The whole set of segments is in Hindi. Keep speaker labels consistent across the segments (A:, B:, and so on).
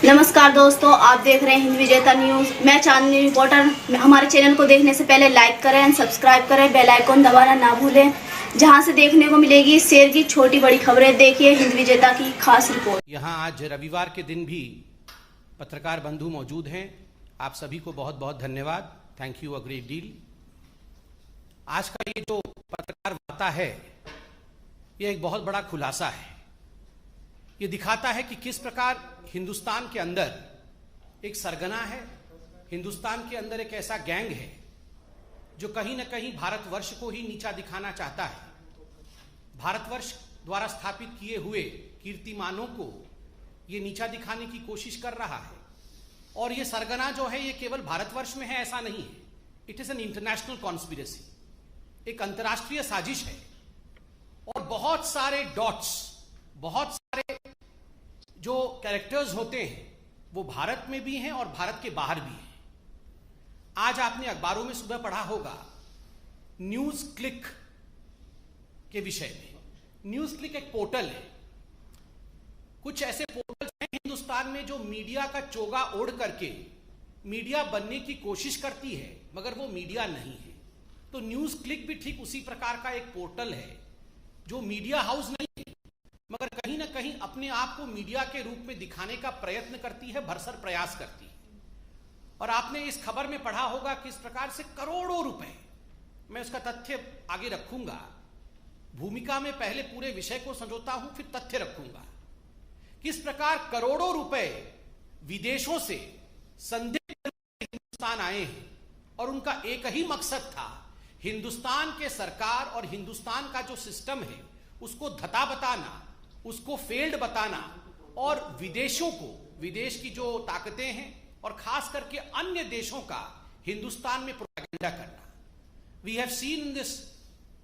A: नमस्कार दोस्तों, आप देख रहे हैं हिंद विजेता न्यूज। मैं चांदनी रिपोर्टर। हमारे चैनल को देखने से पहले लाइक करें, सब्सक्राइब करें, बेल आइकन दबाना ना भूलें, जहां से देखने को मिलेगी शेर की छोटी बड़ी खबरें। देखिए हिंद विजेता की खास रिपोर्ट।
B: यहाँ आज रविवार के दिन भी पत्रकार बंधु मौजूद हैं। आप सभी को बहुत बहुत धन्यवाद। Thank you a great deal. आज का ये जो पत्रकार वार्ता है, ये एक बहुत बड़ा खुलासा है। ये दिखाता है कि किस प्रकार हिंदुस्तान के अंदर एक सरगना है, हिंदुस्तान के अंदर एक ऐसा गैंग है जो कहीं ना कहीं भारतवर्ष को ही नीचा दिखाना चाहता है। भारतवर्ष द्वारा स्थापित किए हुए कीर्तिमानों को ये नीचा दिखाने की कोशिश कर रहा है। और ये सरगना जो है, ये केवल भारतवर्ष में है ऐसा नहीं है। It is an international conspiracy, एक अंतर्राष्ट्रीय साजिश है। और बहुत सारे डॉट्स, बहुत सारे जो कैरेक्टर्स होते हैं वो भारत में भी हैं और भारत के बाहर भी हैं। आज आपने अखबारों में सुबह पढ़ा होगा न्यूज क्लिक के विषय में। न्यूज क्लिक एक पोर्टल है। कुछ ऐसे पोर्टल्स हैं हिंदुस्तान में जो मीडिया का चोगा ओढ़ करके मीडिया बनने की कोशिश करती है, मगर वो मीडिया नहीं है। तो न्यूज क्लिक भी ठीक उसी प्रकार का एक पोर्टल है जो मीडिया हाउस नहीं है, मगर कहीं ना कहीं अपने आप को मीडिया के रूप में दिखाने का प्रयत्न करती है, भरसक प्रयास करती है। और आपने इस खबर में पढ़ा होगा किस प्रकार से करोड़ों रुपए, मैं उसका तथ्य आगे रखूंगा, भूमिका में पहले पूरे विषय को संजोता हूं फिर तथ्य रखूंगा। किस प्रकार करोड़ों रुपए विदेशों से संदिग्ध हिंदुस्तान आए हैं और उनका एक ही मकसद था, हिंदुस्तान के सरकार और हिंदुस्तान का जो सिस्टम है उसको धता बताना, उसको फेल्ड बताना, और विदेशों को, विदेश की जो ताकतें हैं और खास करके अन्य देशों का हिंदुस्तान में प्रोपेगेंडा करना। We have seen this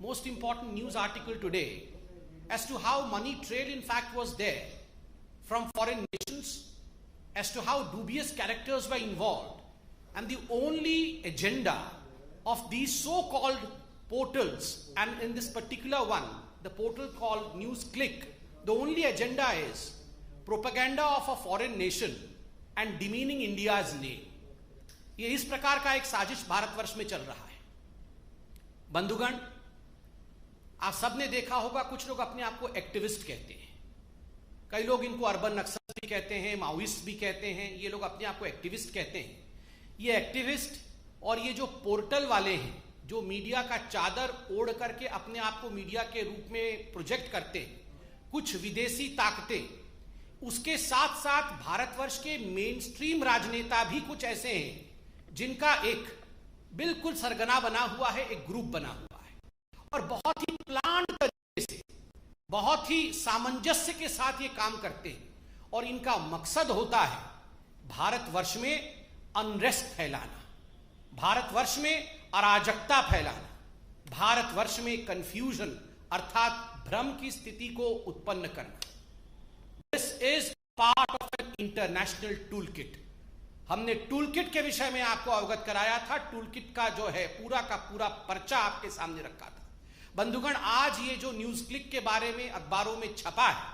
B: most important news article today as to how money trail in fact was there from foreign nations, as to how dubious characters were involved, and the only agenda of these so-called portals, and in this particular one, the portal called News Click, the only agenda is propaganda of a foreign nation and demeaning India's name. ये इस प्रकार का एक साजिश भारतवर्ष में चल रहा है। बंधुगण, आप सबने देखा होगा कुछ लोग अपने आप को एक्टिविस्ट कहते हैं, कई लोग इनको अर्बन नक्सल भी कहते हैं, माओइस्ट भी कहते हैं। ये लोग अपने आप को एक्टिविस्ट कहते हैं। ये एक्टिविस्ट और ये जो पोर्टल वाले हैं जो मीडिया का चादर ओढ़ करके अपने आप को मीडिया के रूप में प्रोजेक्ट करते हैं, कुछ विदेशी ताकतें, उसके साथ साथ भारतवर्ष के मेन स्ट्रीम राजनेता भी कुछ ऐसे हैं जिनका एक बिल्कुल सरगना बना हुआ है, एक ग्रुप बना हुआ है, और बहुत ही प्लान तरीके से, बहुत ही सामंजस्य के साथ ये काम करते हैं। और इनका मकसद होता है भारतवर्ष में अनरेस्ट फैलाना, भारतवर्ष में अराजकता फैलाना, भारतवर्ष में कंफ्यूजन अर्थात भ्रम की स्थिति को उत्पन्न करना। This is part of an international tool kit. हमने टूल किट के विषय में आपको अवगत कराया था। टूल किट का जो है पूरा का पूरा पर्चा आपके सामने रखा था। बंधुगण, आज ये जो न्यूज क्लिक के बारे में अखबारों में छपा है,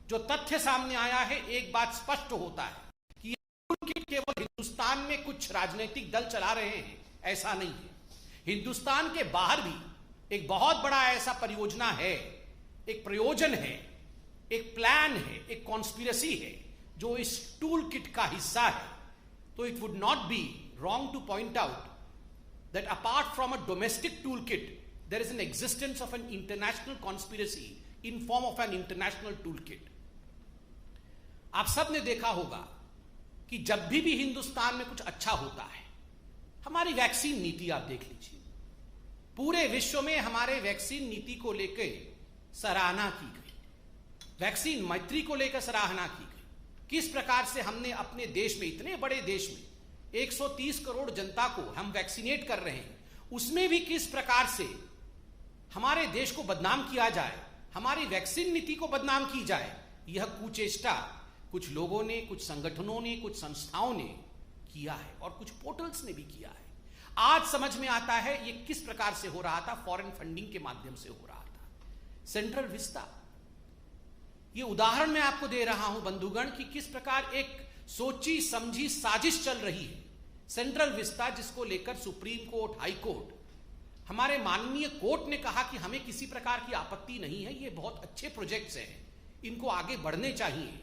B: जो तथ्य सामने आया है, एक बात स्पष्ट होता है कि टूल किट केवल हिंदुस्तान में कुछ राजनीतिक दल चला रहे हैं ऐसा नहीं है। हिंदुस्तान के बाहर भी एक बहुत बड़ा ऐसा परियोजना है, एक प्रयोजन है, एक प्लान है, एक कॉन्स्पिरेसी है जो इस टूल किट का हिस्सा है। तो it would not be wrong to point out that apart from a domestic tool kit there is an existence of an international conspiracy in form of an international tool kit. आप सब ने देखा होगा कि जब भी हिंदुस्तान में कुछ अच्छा होता है, हमारी वैक्सीन नीति आप देख लीजिए, पूरे विश्व में हमारे वैक्सीन नीति को लेकर सराहना की गई, वैक्सीन मैत्री को लेकर सराहना की गई। किस प्रकार से हमने अपने देश में, इतने बड़े देश में 130 करोड़ जनता को हम वैक्सीनेट कर रहे हैं, उसमें भी किस प्रकार से हमारे देश को बदनाम किया जाए, हमारी वैक्सीन नीति को बदनाम की जाए, यह कुचेष्टा कुछ लोगों ने, कुछ संगठनों ने, कुछ संस्थाओं ने किया है और कुछ पोर्टल्स ने भी किया है। आज समझ में आता है ये किस प्रकार से हो रहा था। फॉरेन फंडिंग के माध्यम से हो रहा था। सेंट्रल विस्टा, ये उदाहरण मैं आपको दे रहा हूं बंधुगण कि किस प्रकार एक सोची समझी साजिश चल रही है। सेंट्रल विस्टा, जिसको लेकर सुप्रीम कोर्ट, हाई कोर्ट, हमारे माननीय कोर्ट ने कहा कि हमें किसी प्रकार की आपत्ति नहीं है, ये बहुत अच्छे प्रोजेक्ट्स हैं, इनको आगे बढ़ने चाहिए।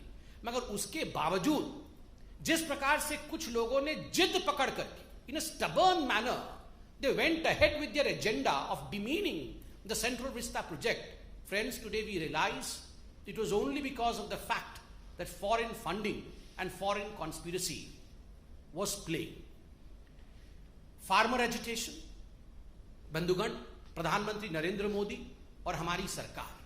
B: मगर उसके बावजूद जिस प्रकार से कुछ लोगों ने जिद पकड़ करके in a stubborn manner they went ahead with their agenda of demeaning the Central Vista project, friends, today we realise it was only because of the fact that foreign funding and foreign conspiracy was playing. Farmer agitation, बंधुगण, प्रधानमंत्री नरेंद्र मोदी और हमारी सरकार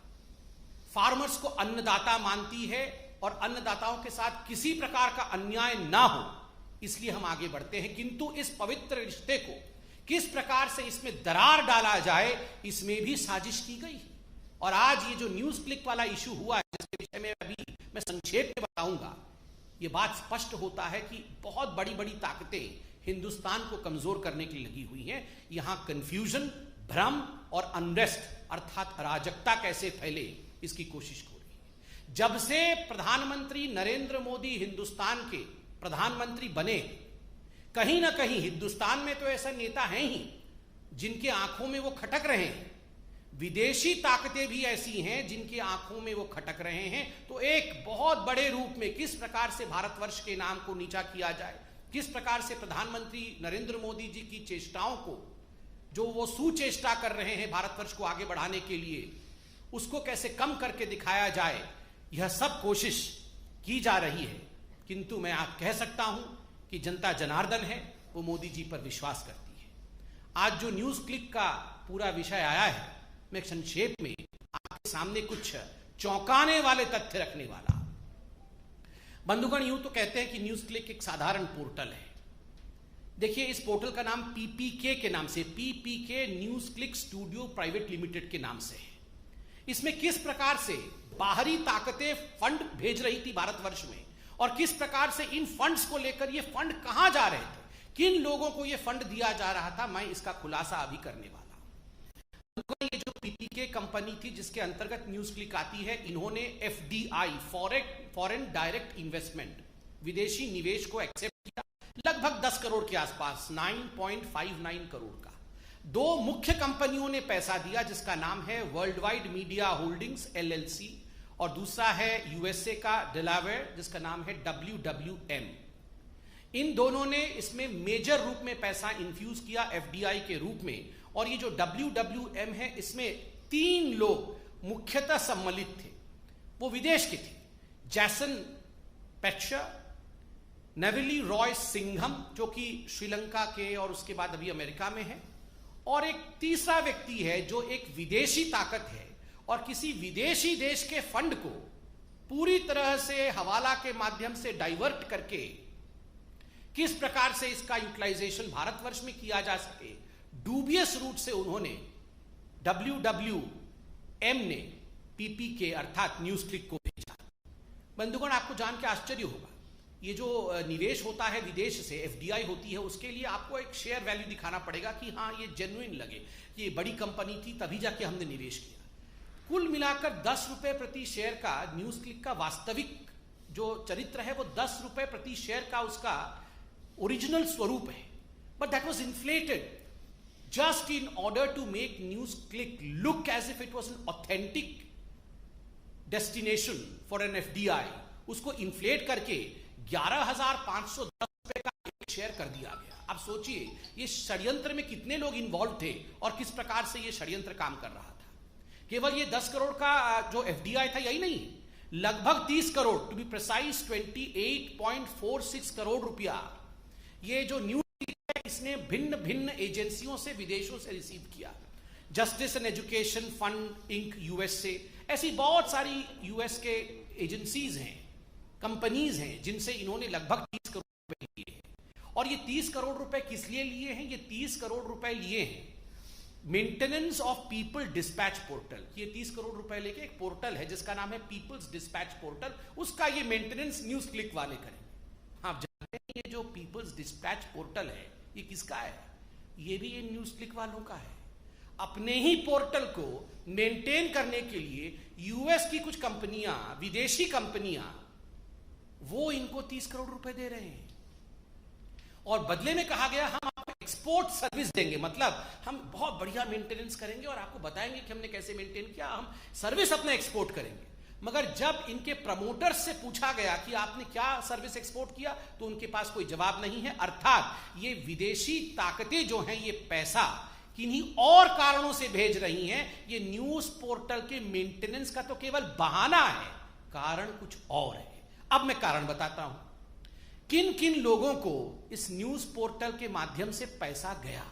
B: फार्मर्स को अन्नदाता मानती है और अन्नदाताओं के साथ किसी प्रकार का अन्याय ना हो, इसलिए हम आगे बढ़ते हैं। किंतु इस पवित्र रिश्ते को किस प्रकार से इसमें दरार डाला जाए, इसमें भी साजिश की गई। और आज ये जो न्यूज क्लिक वाला इशू हुआ है, जिसके विषय में अभी मैं संक्षेप में बताऊंगा, ये बात स्पष्ट होता है कि बहुत बड़ी बड़ी ताकतें हिंदुस्तान को कमजोर करने के लिए लगी हुई हैं। यहां कंफ्यूजन, भ्रम और अनरेस्ट अर्थात अराजकता कैसे फैले, इसकी कोशिश हो रही है। जब से प्रधानमंत्री नरेंद्र मोदी हिंदुस्तान के प्रधानमंत्री बने, कहीं ना कहीं हिंदुस्तान में तो ऐसा नेता हैं ही जिनके आंखों में वो खटक रहे हैं, विदेशी ताकतें भी ऐसी हैं जिनकी आंखों में वो खटक रहे हैं। तो एक बहुत बड़े रूप में किस प्रकार से भारतवर्ष के नाम को नीचा किया जाए, किस प्रकार से प्रधानमंत्री नरेंद्र मोदी जी की चेष्टाओं को, जो वो सुचेष्टा कर रहे हैं भारतवर्ष को आगे बढ़ाने के लिए, उसको कैसे कम करके दिखाया जाए, यह सब कोशिश की जा रही है। किंतु मैं आप कह सकता हूं कि जनता जनार्दन है, वो मोदी जी पर विश्वास करती है। आज जो न्यूज क्लिक का पूरा विषय आया है, मैं संक्षेप में आपके सामने कुछ चौंकाने वाले तथ्य रखने वाला। बंधुगण, यूं तो कहते हैं कि न्यूज क्लिक एक साधारण पोर्टल है। देखिए, इस पोर्टल का नाम पीपीके के नाम से, PPK NewsClick studio private limited के नाम से है। इसमें किस प्रकार से बाहरी ताकतें फंड भेज रही थी भारतवर्ष में, और किस प्रकार से इन फंड्स को लेकर ये फंड कहां जा रहे थे, किन लोगों को ये फंड दिया जा रहा था, मैं इसका खुलासा अभी करने वाला। ये जो पीपीके कंपनी थी जिसके अंतर्गत न्यूज क्लिक आती है, इन्होंने एफडीआई, फॉरेन डायरेक्ट इन्वेस्टमेंट, विदेशी निवेश को एक्सेप्ट किया, लगभग 10 करोड़ के आसपास, 9.59 करोड़ का। दो मुख्य कंपनियों ने पैसा दिया, जिसका नाम है world wide media holdings LLC, और दूसरा है यूएसए का डेलावेयर, जिसका नाम है WWM। इन दोनों ने इसमें मेजर रूप में पैसा इन्फ्यूज किया एफडीआई के रूप में। और ये जो WWM है, इसमें 3 लोग मुख्यतः सम्मिलित थे, वो विदेश के थे। जैसन पेट्शर, नेविली रॉय सिंघम, जो कि श्रीलंका के और उसके बाद अभी अमेरिका में है, और एक तीसरा व्यक्ति है जो एक विदेशी ताकत है और किसी विदेशी देश के फंड को पूरी तरह से हवाला के माध्यम से डाइवर्ट करके किस प्रकार से इसका यूटिलाइजेशन भारतवर्ष में किया जा सके, डूबियस रूट से उन्होंने WWM ने पीपीके अर्थात न्यूज क्लिक को भेजा। बंधुगण, आपको जान के आश्चर्य होगा, ये जो निवेश होता है विदेश से, एफडीआई होती है, उसके लिए आपको एक शेयर वैल्यू दिखाना पड़ेगा कि हाँ ये जेन्युइन लगे, ये बड़ी कंपनी थी, तभी जाके हमने निवेश किया। कुल मिलाकर 10 रुपए प्रति शेयर का न्यूज क्लिक का वास्तविक जो चरित्र है, वो 10 रुपए प्रति शेयर का उसका ओरिजिनल स्वरूप है। But that was inflated just in order to make news click look as if it was an authentic destination for an FDI, उसको इन्फ्लेट करके 11,510 रुपए का एक शेयर कर दिया गया। अब सोचिए ये षड्यंत्र में कितने लोग इन्वॉल्व थे और किस प्रकार से ये षड्यंत्र काम कर रहा था। केवल ये 10 करोड़ का जो एफडीआई था यही नहीं, लगभग 30 crore, to be precise 28.46 crore रुपया ये जो न्यूज इसने भिन्न भिन्न एजेंसियों से, विदेशों से रिसीव किया। Justice and education fund Inc USA, ऐसी बहुत सारी यूएस के एजेंसीज हैं, कंपनीज हैं, जिनसे इन्होंने लगभग 30 करोड़ रुपए लिए हैं। और ये 30 करोड़ रुपए किस लिए लिए हैं? ये 30 करोड़ रुपए लिए हैं maintenance of people dispatch portal. ये 30 करोड़ रुपए लेके एक पोर्टल है जिसका नाम है पीपल्स डिस्पैच पोर्टल, उसका ये मेंटेनेंस न्यूज क्लिक वाले करेंगे। आप जानते हैं ये जो पीपल्स डिस्पैच पोर्टल है ये किसका है? ये भी ये न्यूज क्लिक वालों का है। अपने ही पोर्टल को मेंटेन करने के लिए यूएस की कुछ कंपनियां, विदेशी कंपनियां, वो इनको 30 करोड़ रुपए दे रहे हैं और बदले में कहा गया हम आपको एक्सपोर्ट सर्विस देंगे, मतलब हम बहुत बढ़िया मेंटेनेंस करेंगे और आपको बताएंगे कि हमने कैसे मेंटेन किया, हम सर्विस अपना एक्सपोर्ट करेंगे। मगर जब इनके प्रमोटर्स से पूछा गया कि आपने क्या सर्विस एक्सपोर्ट किया तो उनके पास कोई जवाब नहीं है। अर्थात ये विदेशी ताकतें जो हैं ये पैसा किन्हीं और कारणों से भेज रही हैं। ये न्यूज पोर्टल के मेंटेनेंस का तो केवल बहाना है, कारण कुछ और है। अब मैं कारण बताता हूं किन किन लोगों को इस न्यूज पोर्टल के माध्यम से पैसा गया।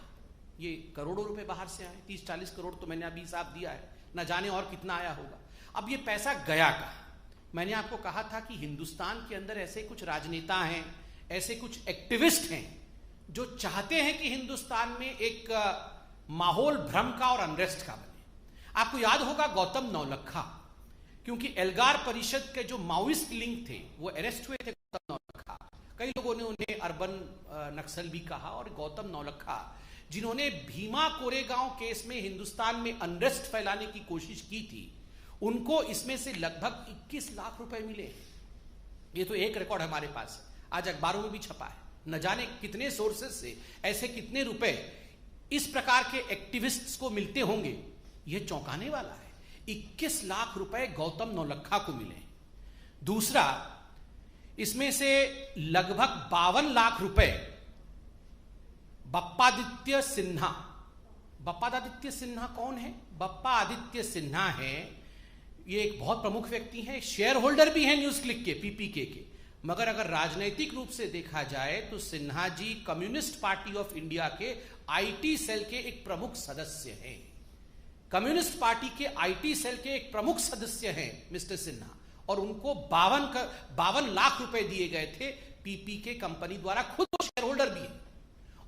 B: ये करोड़ों रुपए बाहर से आए, 30-40 करोड़ तो मैंने अभी हिसाब दिया है, न जाने और कितना आया होगा। अब ये पैसा गया कहां? मैंने आपको कहा था कि हिंदुस्तान के अंदर ऐसे कुछ राजनेता हैं, ऐसे कुछ एक्टिविस्ट हैं जो चाहते हैं कि हिंदुस्तान में एक माहौल भ्रम का और अनरेस्ट का बने। आपको याद होगा गौतम नौलखा, क्योंकि एल्गार परिषद के जो माओइस्ट लिंक थे वो अरेस्ट हुए थे। गौतम नौलखा, कई लोगों ने उन्हें अर्बन नक्सल भी कहा, और गौतम नौलखा जिन्होंने भीमा कोरेगांव केस में हिंदुस्तान में अनरेस्ट फैलाने की कोशिश की थी, उनको इसमें से लगभग 21 लाख रुपए मिले। ये तो एक रिकॉर्ड हमारे पास है, आज अखबारों में भी छपा है। न जाने कितने सोर्सेस से ऐसे कितने रुपए इस प्रकार के एक्टिविस्ट्स को मिलते होंगे, यह चौंकाने वाला है। 21 लाख रुपए गौतम नौलखा को मिले। दूसरा, इसमें से लगभग 52 लाख रुपए बप्पादित्य सिन्हा। बप्पादित्य सिन्हा कौन है? बप्पा आदित्य सिन्हा है, ये एक बहुत प्रमुख व्यक्ति हैं, शेयर होल्डर भी हैं न्यूज क्लिक के, पीपीके के। मगर अगर राजनीतिक रूप से देखा जाए तो Sinha ji communist party of India के आईटी सेल के एक प्रमुख सदस्य हैं। कम्युनिस्ट पार्टी के आईटी सेल के एक प्रमुख सदस्य हैं मिस्टर सिन्हा, और उनको 52 लाख रुपए दिए गए थे पीपीके कंपनी द्वारा। खुद वो शेयर होल्डर भी है।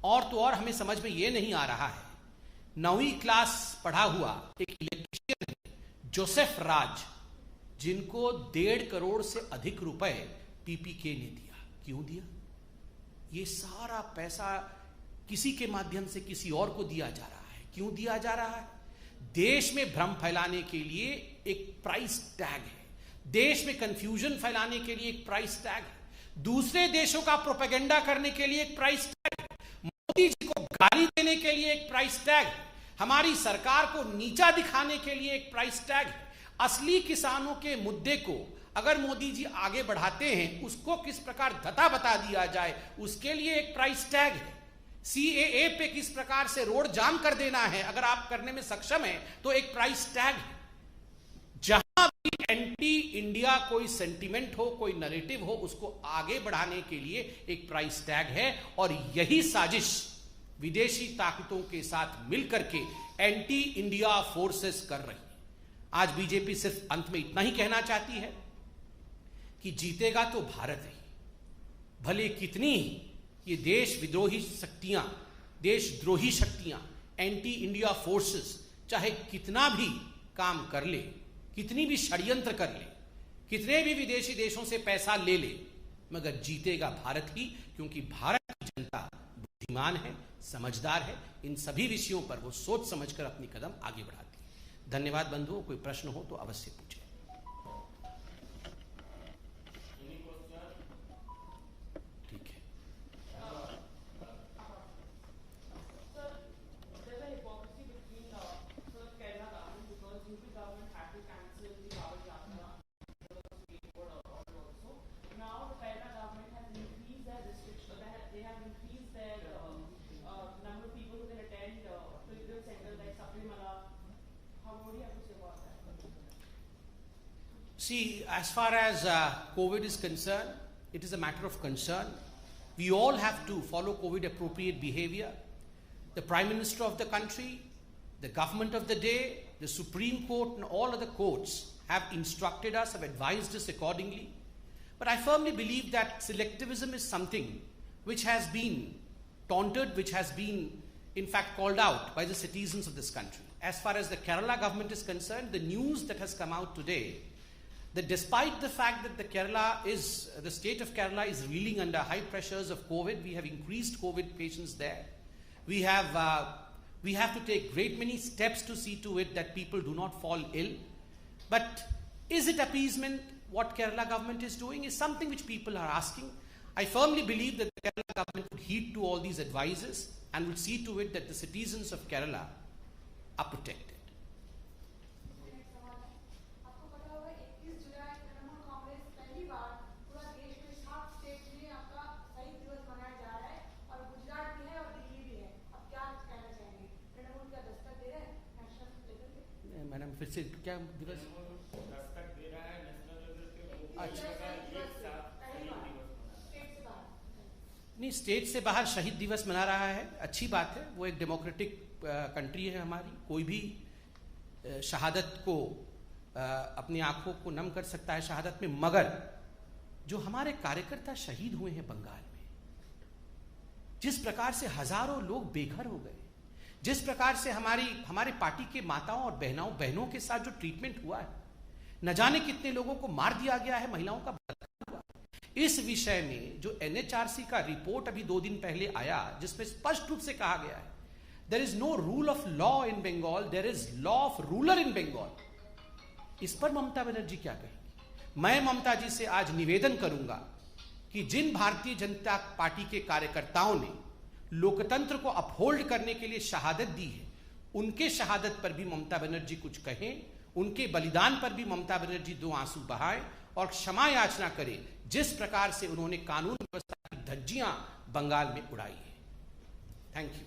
B: और तो और हमें समझ में यह नहीं आ रहा है, 9वीं क्लास पढ़ा हुआ एक इलेक्ट्रीशियन है जोसेफ राज, जिनको 1.5 करोड़ से अधिक रुपए पीपीके ने दिया। क्यों दिया? ये सारा पैसा किसी के माध्यम से किसी और को दिया जा रहा है। क्यों दिया जा रहा है? देश में भ्रम फैलाने के लिए एक प्राइस टैग है, देश में कंफ्यूजन फैलाने के लिए एक प्राइस टैग है, दूसरे देशों का प्रोपेगेंडा करने के लिए एक प्राइस टैग है, मोदी जी को गाली देने के लिए एक प्राइस टैग है, हमारी सरकार को नीचा दिखाने के लिए एक प्राइस टैग है। असली किसानों के मुद्दे को अगर मोदी जी आगे बढ़ाते हैं, उसको किस प्रकार धता बता दिया जाए, उसके लिए एक प्राइस टैग है। सीएए पे किस प्रकार से रोड जाम कर देना है, अगर आप करने में सक्षम हैं तो एक प्राइस टैग है। जहां भी एंटी इंडिया कोई सेंटिमेंट हो, कोई नैरेटिव हो, उसको आगे बढ़ाने के लिए एक प्राइस टैग है। और यही साजिश विदेशी ताकतों के साथ मिलकर के एंटी इंडिया फोर्सेस कर रही है। आज बीजेपी सिर्फ अंत में इतना ही कहना चाहती है कि जीतेगा तो भारत ही, भले कितनी ये देश विद्रोही शक्तियां, देशद्रोही शक्तियां, एंटी इंडिया फोर्सेस चाहे कितना भी काम कर ले, कितनी भी षड्यंत्र कर ले, कितने भी विदेशी देशों से पैसा ले ले, मगर जीतेगा भारत ही, क्योंकि भारत की जनता बुद्धिमान है, समझदार है। इन सभी विषयों पर वो सोच समझकर अपनी कदम आगे बढ़ाती है। धन्यवाद बंधुओं, कोई प्रश्न हो तो अवश्य पूछें। ठीक है। See, as far as COVID is concerned, it is a matter of concern. We all have to follow COVID appropriate behavior. The Prime Minister of the country, the government of the day, the Supreme Court and all other courts have instructed us, have advised us accordingly. But I firmly believe that selectivism is something which has been taunted, which has been in fact called out by the citizens of this country. As far as the Kerala government is concerned, the news that has come out today, that despite the fact that the state of Kerala is reeling under high pressures of COVID, we have increased COVID patients there. We have to take great many steps to see to it that people do not fall ill. But is it appeasement? what Kerala government is doing is something which people are asking. I firmly believe that the Kerala government would heed to all these advices and will see to it that the citizens of Kerala are protected. Madam फिर से क्या दिवस
C: दस्तक दे रहा है नेशनल लेवल पे?
B: अच्छा नहीं, स्टेट से बाहर शहीद दिवस मना रहा है, अच्छी बात है। वो एक डेमोक्रेटिक कंट्री है हमारी, कोई भी शहादत को अपनी आंखों को नम कर सकता है शहादत में, मगर जो हमारे कार्यकर्ता शहीद हुए हैं बंगाल में, जिस प्रकार से हजारों लोग बेघर हो गए, जिस प्रकार से हमारे पार्टी के माताओं और बहनों के साथ जो ट्रीटमेंट हुआ है, न जाने कितने लोगों को मार दिया गया है, महिलाओं का बलात्कार हुआ। इस विषय में जो NHRC का रिपोर्ट अभी 2 दिन पहले आया, जिसमें स्पष्ट रूप से कहा गया है there is no rule of law in Bengal, there is law of ruler in Bengal. इस पर ममता बनर्जी क्या कहेंगी? मैं ममता जी से आज निवेदन करूंगा कि जिन भारतीय जनता पार्टी के कार्यकर्ताओं ने लोकतंत्र को अपहोल्ड करने के लिए शहादत दी है, उनके शहादत पर भी ममता बनर्जी कुछ कहें, उनके बलिदान पर भी ममता बनर्जी 2 आंसू बहाएं और क्षमा याचना करें, जिस प्रकार से उन्होंने कानून व्यवस्था की धज्जियां बंगाल में उड़ाई है। Thank you.